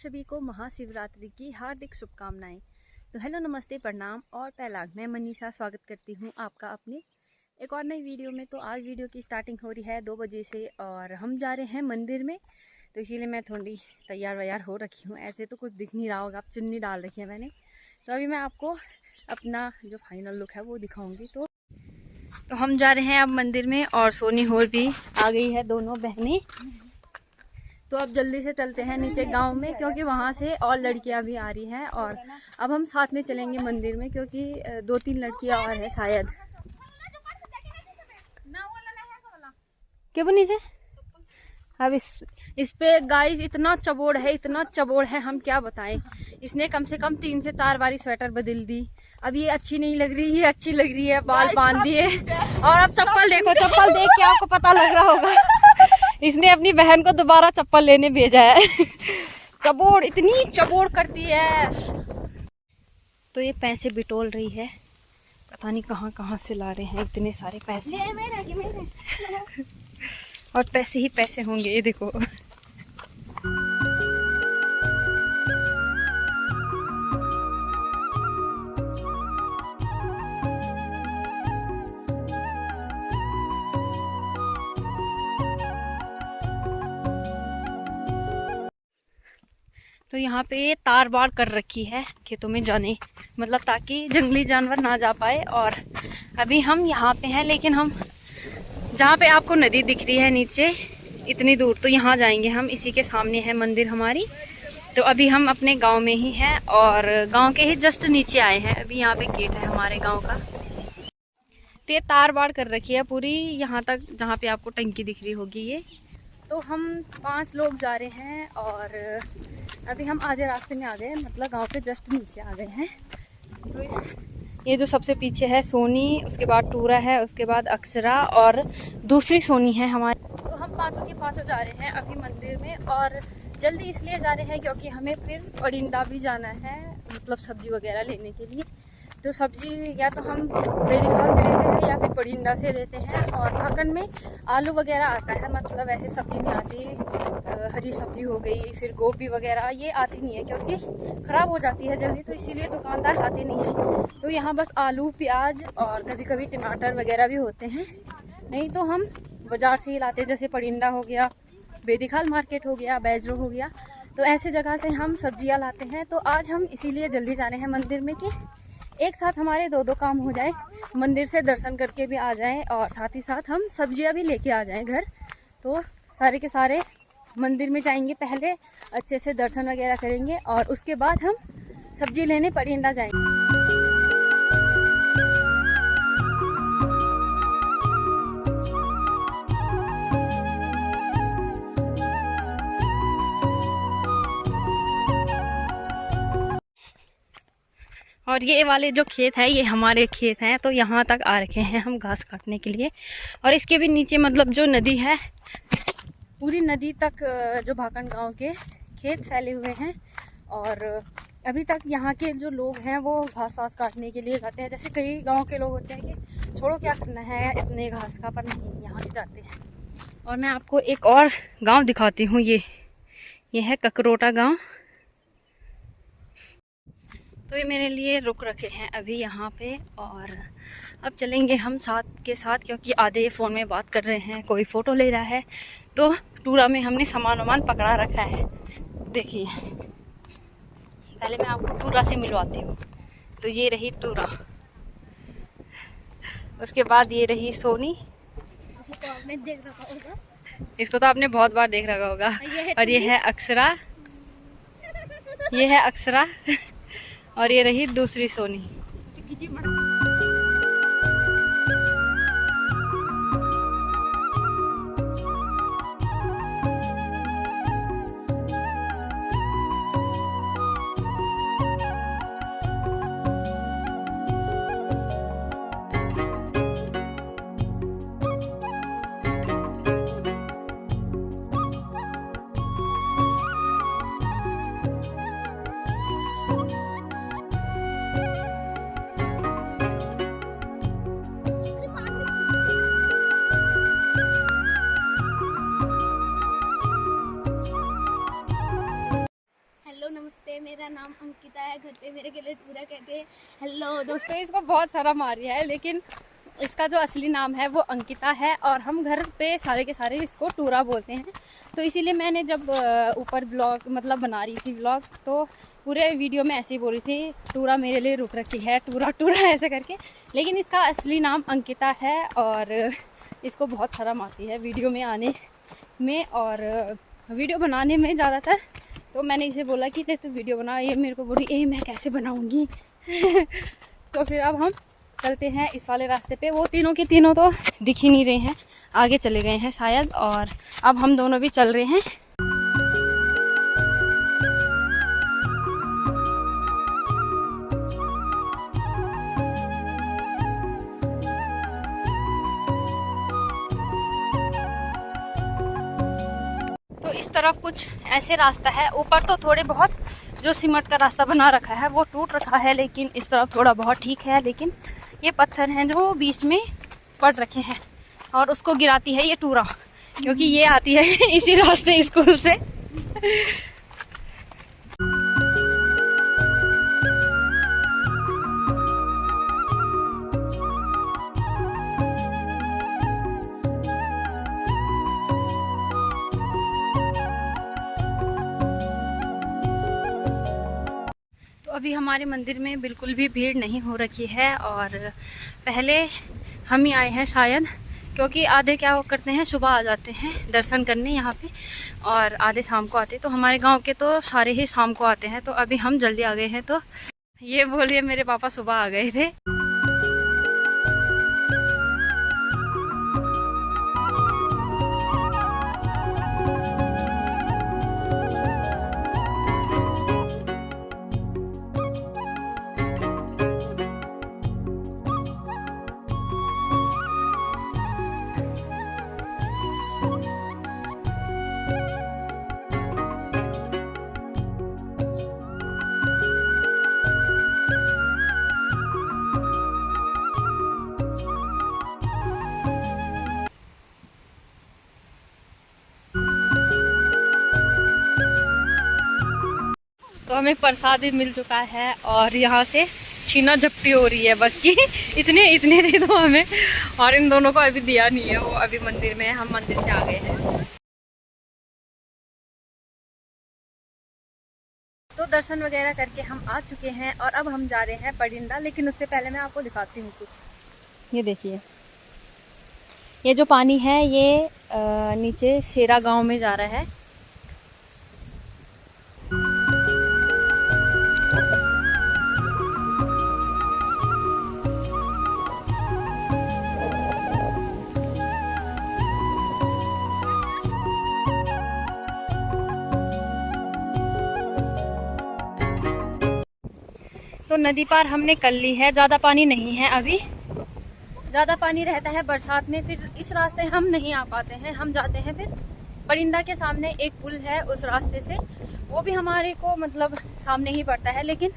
सभी को महाशिवरात्रि की हार्दिक शुभकामनाएं। तो हेलो, नमस्ते, प्रणाम और पैलाग। मैं मनीषा स्वागत करती हूं आपका अपने एक और नई वीडियो में। तो आज वीडियो की स्टार्टिंग हो रही है 2 बजे से और हम जा रहे हैं मंदिर में। तो इसीलिए मैं थोड़ी तैयार वैयार हो रखी हूँ। ऐसे तो कुछ दिख नहीं रहा होगा, आप चुन्नी डाल रखी है मैंने। तो अभी मैं आपको अपना जो फाइनल लुक है वो दिखाऊँगी। तो हम जा रहे हैं अब मंदिर में और सोनी होर भी आ गई है, दोनों बहनें। तो अब जल्दी से चलते हैं नीचे गांव में, क्योंकि वहां से और लड़कियां भी आ रही हैं और अब हम साथ में चलेंगे मंदिर में, क्योंकि 2-3 लड़कियां और हैं शायद। क्या बनी नीचे अब इस पे गाइस इतना चबोड़ है, इतना चबोड़ है, हम क्या बताएं। इसने कम से कम 3 से 4 बारी स्वेटर बदल दी। अब ये अच्छी नहीं लग रही, ये अच्छी लग रही है, बाल बांध दिए। और अब चप्पल देखो, चप्पल देख के आपको पता लग रहा होगा इसने अपनी बहन को दोबारा चप्पल लेने भेजा है चबोड़, इतनी चबोड़ करती है। तो ये पैसे बिटोल रही है, पता नहीं कहाँ कहाँ से ला रहे हैं इतने सारे पैसे। और पैसे ही पैसे होंगे, ये देखो। तो यहाँ पे तार बाड़ कर रखी है खेतों में जाने, मतलब ताकि जंगली जानवर ना जा पाए। और अभी हम यहाँ पे हैं, लेकिन हम जहाँ पे आपको नदी दिख रही है नीचे इतनी दूर, तो यहाँ जाएंगे हम। इसी के सामने है मंदिर हमारी। तो अभी हम अपने गांव में ही हैं और गांव के ही जस्ट नीचे आए हैं। अभी यहाँ पे गेट है हमारे गांव का। तो ये तार बाड़ कर रखी है पूरी यहाँ तक, जहाँ पे आपको टंकी दिख रही होगी ये। तो हम 5 लोग जा रहे हैं और अभी हम आधे रास्ते में आ गए, मतलब गांव के जस्ट नीचे आ गए हैं। तो ये जो सबसे पीछे है सोनी, उसके बाद टूरा है, उसके बाद अक्षरा और दूसरी सोनी है हमारी। तो हम पाँचों के पाँचों जा रहे हैं अभी मंदिर में। और जल्दी इसलिए जा रहे हैं क्योंकि हमें फिर परिंदा भी जाना है, मतलब सब्जी वगैरह लेने के लिए। तो सब्जी या तो हम बेरीखाल से लेते हैं या फिर परिंदा से लेते हैं। और भाकन में आलू वगैरह आता है, मतलब ऐसे सब्जी नहीं आती। हरी सब्जी हो गई, फिर गोभी वगैरह ये आती नहीं है क्योंकि ख़राब हो जाती है जल्दी, तो इसीलिए दुकानदार आते नहीं हैं। तो यहाँ बस आलू, प्याज और कभी कभी टमाटर वगैरह भी होते हैं। नहीं तो हम बाज़ार से ही लाते हैं, जैसे परिंदा हो गया, बेरीखाल मार्केट हो गया, बैजरो हो गया। तो ऐसे जगह से हम सब्जियाँ लाते हैं। तो आज हम इसीलिए जल्दी जा रहे हैं मंदिर में कि एक साथ हमारे 2-2 काम हो जाए, मंदिर से दर्शन करके भी आ जाएं और साथ ही साथ हम सब्जियां भी लेके आ जाएं घर। तो सारे के सारे मंदिर में जाएंगे, पहले अच्छे से दर्शन वगैरह करेंगे और उसके बाद हम सब्जी लेने परिंदा जाएंगे। और ये वाले जो खेत है ये हमारे खेत हैं। तो यहाँ तक आ रखे हैं हम घास काटने के लिए। और इसके भी नीचे मतलब जो नदी है, पूरी नदी तक जो भाकन गांव के खेत फैले हुए हैं। और अभी तक यहाँ के जो लोग हैं वो घास वास काटने के लिए जाते हैं। जैसे कई गांव के लोग होते हैं कि छोड़ो क्या करना है इतने घास का, पर नहीं, यहाँ भी जाते हैं। और मैं आपको एक और गाँव दिखाती हूँ। ये है ककरोटा गाँव। तो ये मेरे लिए रुक रखे हैं अभी यहाँ पे। और अब चलेंगे हम साथ के साथ, क्योंकि आधे फ़ोन में बात कर रहे हैं, कोई फ़ोटो ले रहा है। तो टूरा में हमने सामान वामान पकड़ा रखा है, देखिए। पहले मैं आपको टूरा से मिलवाती हूँ। तो ये रही टूरा, उसके बाद ये रही सोनी। इसको तो आपने बहुत बार देख रखा होगा। और ये है अक्षरा, ये है अक्षरा और ये रही दूसरी सोनी। अंकिता है, घर पे मेरे के लिए टूरा कहते हैं। हेलो दोस्तों। तो इसको बहुत सारा मार है, लेकिन इसका जो असली नाम है वो अंकिता है और हम घर पे सारे के सारे इसको टूरा बोलते हैं। तो इसीलिए मैंने जब ऊपर ब्लॉग मतलब बना रही थी ब्लॉग, तो पूरे वीडियो में ऐसे ही बोल रही थी टूरा मेरे लिए रुक रखी है, टूरा टूरा ऐसे करके। लेकिन इसका असली नाम अंकिता है और इसको बहुत शर्म आती है वीडियो में आने में और वीडियो बनाने में ज़्यादातर। तो मैंने इसे बोला कि तो वीडियो बना, ये मेरे को बोली ए मैं कैसे बनाऊँगी। तो फिर अब हम चलते हैं इस वाले रास्ते पे। वो तीनों के तीनों तो दिख ही नहीं रहे हैं, आगे चले गए हैं शायद, और अब हम दोनों भी चल रहे हैं। तो इस तरफ कुछ ऐसे रास्ता है, ऊपर तो थोड़े बहुत जो सीमेंट का रास्ता बना रखा है वो टूट रखा है, लेकिन इस तरफ थोड़ा बहुत ठीक है। लेकिन ये पत्थर हैं जो बीच में पड़ रखे हैं और उसको गिराती है ये टूरा, क्योंकि ये आती है इसी रास्ते स्कूल से। तो अभी हमारे मंदिर में बिल्कुल भी भीड़ नहीं हो रखी है और पहले हम ही आए हैं शायद, क्योंकि आधे क्या करते हैं सुबह आ जाते हैं दर्शन करने यहाँ पे और आधे शाम को आते हैं। तो हमारे गांव के तो सारे ही शाम को आते हैं, तो अभी हम जल्दी आ गए हैं। तो ये बोलिए मेरे पापा सुबह आ गए थे। तो हमें प्रसाद भी मिल चुका है और यहाँ से छीना झपटी हो रही है बस की इतने इतने दे दो हमें, और इन दोनों को अभी दिया नहीं है, वो अभी मंदिर में है, हम मंदिर से आ गए हैं। तो दर्शन वगैरह करके हम आ चुके हैं और अब हम जा रहे हैं परिंदा। लेकिन उससे पहले मैं आपको दिखाती हूँ कुछ। ये देखिए, ये जो पानी है ये नीचे सेरा गांव में जा रहा है। तो नदी पार हमने कर ली है, ज़्यादा पानी नहीं है अभी। ज़्यादा पानी रहता है बरसात में, फिर इस रास्ते हम नहीं आ पाते हैं, हम जाते हैं फिर परिंदा के सामने एक पुल है उस रास्ते से, वो भी हमारे को मतलब सामने ही पड़ता है। लेकिन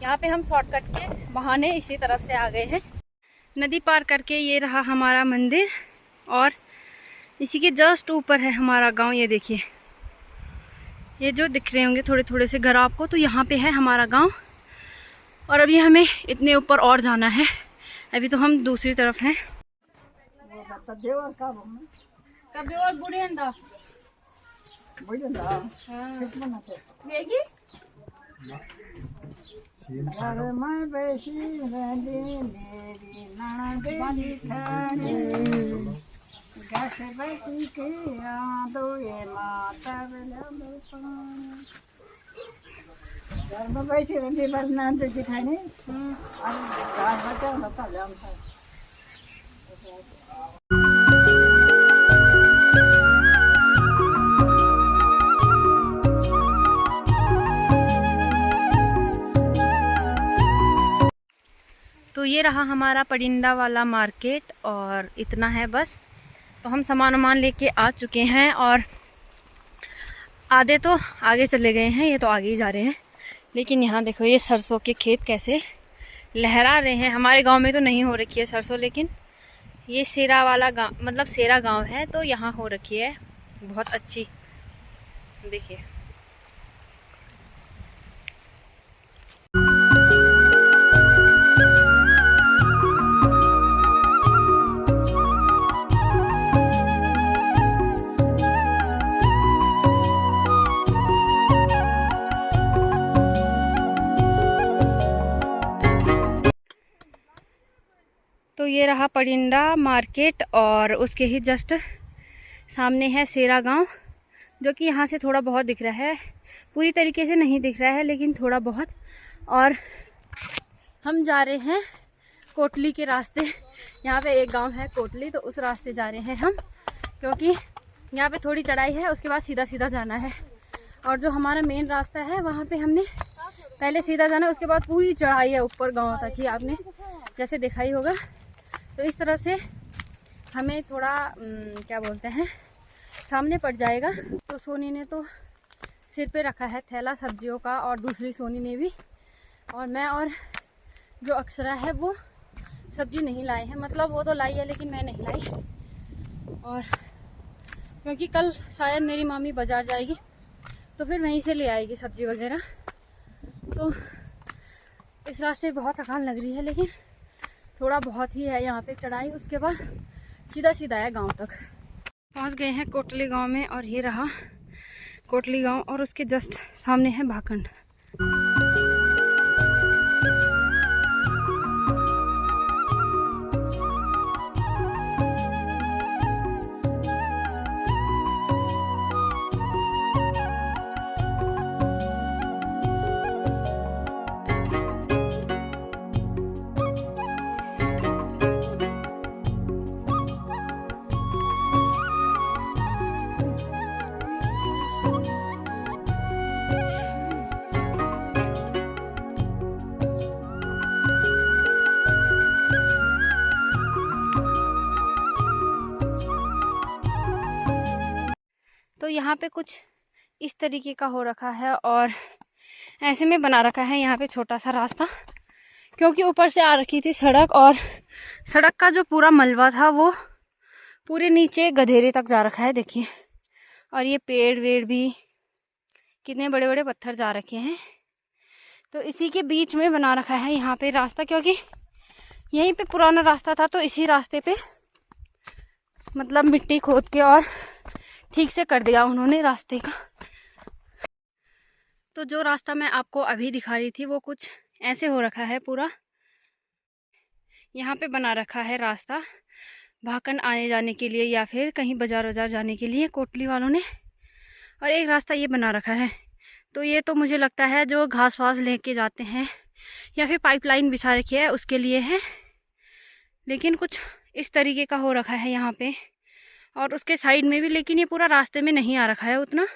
यहाँ पे हम शॉर्टकट के बहाने इसी तरफ से आ गए हैं। नदी पार करके ये रहा हमारा मंदिर और इसी के जस्ट ऊपर है हमारा गाँव। ये देखिए, ये जो दिख रहे होंगे थोड़े थोड़े से घर आपको, तो यहाँ पे है हमारा गाँव। और अभी हमें इतने ऊपर और जाना है, अभी तो हम दूसरी तरफ हैं। घर में बैठी रहती वरना तो दिखाने और घर बचा होता जानता। तो ये रहा हमारा परिंदा वाला मार्केट और इतना है बस। तो हम सामान वामान लेके आ चुके हैं और आधे तो आगे चले गए हैं, ये तो आगे ही जा रहे हैं। लेकिन यहाँ देखो ये सरसों के खेत कैसे लहरा रहे हैं। हमारे गांव में तो नहीं हो रखी है सरसों, लेकिन ये सेरा वाला गांव मतलब सेरा गांव है तो यहाँ हो रखी है बहुत अच्छी। देखिए परिंदा मार्केट और उसके ही जस्ट सामने है सेरा गांव, जो कि यहाँ से थोड़ा बहुत दिख रहा है, पूरी तरीके से नहीं दिख रहा है लेकिन थोड़ा बहुत। और हम जा रहे हैं कोटली के रास्ते। यहाँ पे एक गांव है कोटली, तो उस रास्ते जा रहे हैं हम, क्योंकि यहाँ पे थोड़ी चढ़ाई है, उसके बाद सीधा सीधा जाना है। और जो हमारा मेन रास्ता है वहाँ पे हमने पहले सीधा जाना है, उसके बाद पूरी चढ़ाई है ऊपर गाँव तक ही, आपने जैसे देखा ही होगा। तो इस तरफ से हमें थोड़ा क्या बोलते हैं, सामने पड़ जाएगा। तो सोनी ने तो सिर पे रखा है थैला सब्जियों का, और दूसरी सोनी ने भी, और मैं और जो अक्षरा है वो सब्जी नहीं लाए हैं, मतलब वो तो लाई है लेकिन मैं नहीं लाई। और क्योंकि कल शायद मेरी मामी बाज़ार जाएगी तो फिर वहीं से ले आएगी सब्जी वगैरह। तो इस रास्ते बहुत थकान लग रही है, लेकिन थोड़ा बहुत ही है यहाँ पे चढ़ाई, उसके बाद सीधा सीधा है गांव तक। पहुँच गए हैं कोटली गांव में, और ये रहा कोटली गांव, और उसके जस्ट सामने है भाखंड। तो यहाँ पे कुछ इस तरीके का हो रखा है, और ऐसे में बना रखा है यहाँ पे छोटा सा रास्ता, क्योंकि ऊपर से आ रखी थी सड़क, और सड़क का जो पूरा मलबा था वो पूरे नीचे गधेरे तक जा रखा है, देखिए। और ये पेड़ वेड़ भी, कितने बड़े बड़े पत्थर जा रखे हैं। तो इसी के बीच में बना रखा है यहाँ पे रास्ता, क्योंकि यहीं पे पुराना रास्ता था, तो इसी रास्ते पे मतलब मिट्टी खोद के और ठीक से कर दिया उन्होंने रास्ते का। तो जो रास्ता मैं आपको अभी दिखा रही थी वो कुछ ऐसे हो रखा है पूरा। यहाँ पे बना रखा है रास्ता भाखंड आने जाने के लिए, या फिर कहीं बाजार वजार जाने के लिए कोटली वालों ने। और एक रास्ता ये बना रखा है, तो ये तो मुझे लगता है जो घास वास लेके जाते हैं या फिर पाइपलाइन बिछा रखी है उसके लिए है। लेकिन कुछ इस तरीके का हो रखा है यहाँ पे, और उसके साइड में भी, लेकिन ये पूरा रास्ते में नहीं आ रखा है उतना।